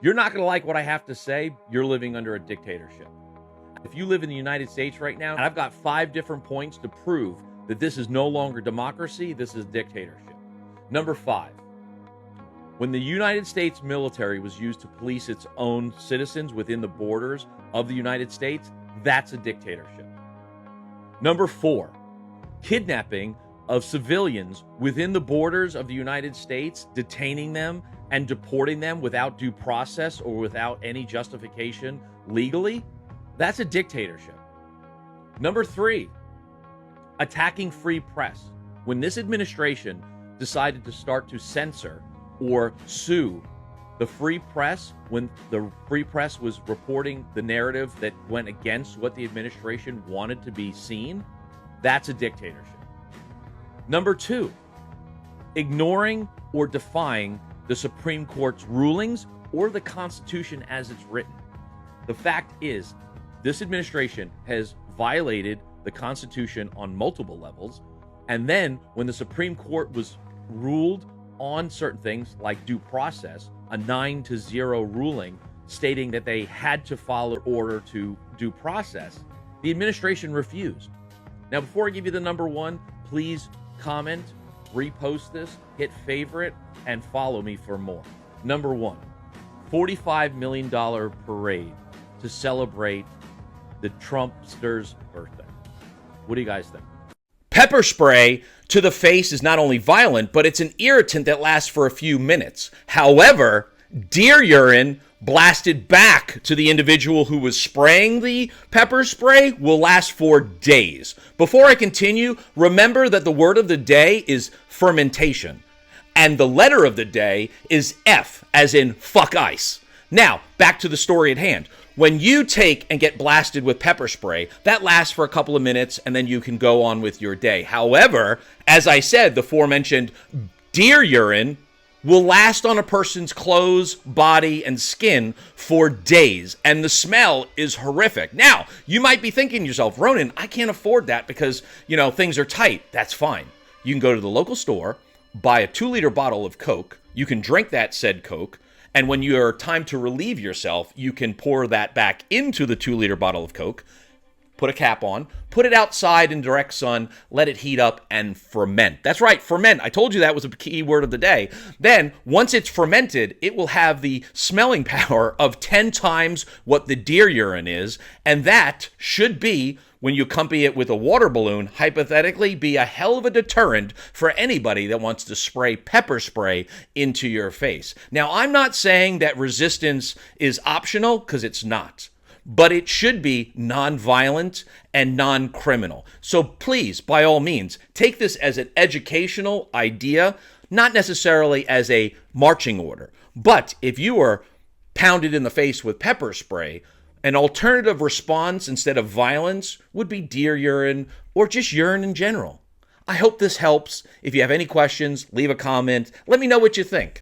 You're not going to like what I have to say. You're living under a dictatorship. If you live in the United States right now, and I've got 5 different points to prove that this is no longer democracy, this is dictatorship. Number 5, when the United States military was used to police its own citizens within the borders of the United States, that's a dictatorship. Number 4, kidnapping of civilians within the borders of the United States, detaining them and deporting them without due process or without any justification legally, that's a dictatorship. Number 3, attacking free press. When this administration decided to start to censor or sue the free press, when the free press was reporting the narrative that went against what the administration wanted to be seen, that's a dictatorship. Number 2, ignoring or defying the Supreme Court's rulings or the Constitution as it's written. The fact is, this administration has violated the Constitution on multiple levels, and then when the Supreme Court was ruled on certain things like due process, a 9-0 ruling stating that they had to follow order to due process, the administration refused. Now, before I give you the number 1, please comment, repost this, hit favorite, and follow me for more. Number 1, $45 million parade to celebrate the Trumpster's birthday. What do you guys think? Pepper spray to the face is not only violent, but it's an irritant that lasts for a few minutes. However, deer urine blasted back to the individual who was spraying the pepper spray will last for days. Before I continue, remember that the word of the day is fermentation, and the letter of the day is F, as in fuck ice. Now, back to the story at hand. When you take and get blasted with pepper spray, that lasts for a couple of minutes, and then you can go on with your day. However, as I said, the aforementioned deer urine will last on a person's clothes, body, and skin for days, and the smell is horrific. Now, you might be thinking to yourself, Ronin, I can't afford that because, things are tight. That's fine. You can go to the local store, buy a 2-liter bottle of Coke. You can drink that said Coke, and when you're time to relieve yourself, you can pour that back into the 2-liter bottle of Coke, put a cap on, put it outside in direct sun, let it heat up, and ferment. That's right, ferment. I told you that was a key word of the day. Then, once it's fermented, it will have the smelling power of 10 times what the deer urine is, and that should be, when you accompany it with a water balloon, hypothetically be a hell of a deterrent for anybody that wants to spray pepper spray into your face. Now, I'm not saying that resistance is optional, because it's not. But it should be non-violent and non-criminal. So please, by all means, take this as an educational idea, not necessarily as a marching order. But if you are pounded in the face with pepper spray, an alternative response instead of violence would be deer urine or just urine in general. I hope this helps. If you have any questions, leave a comment. Let me know what you think.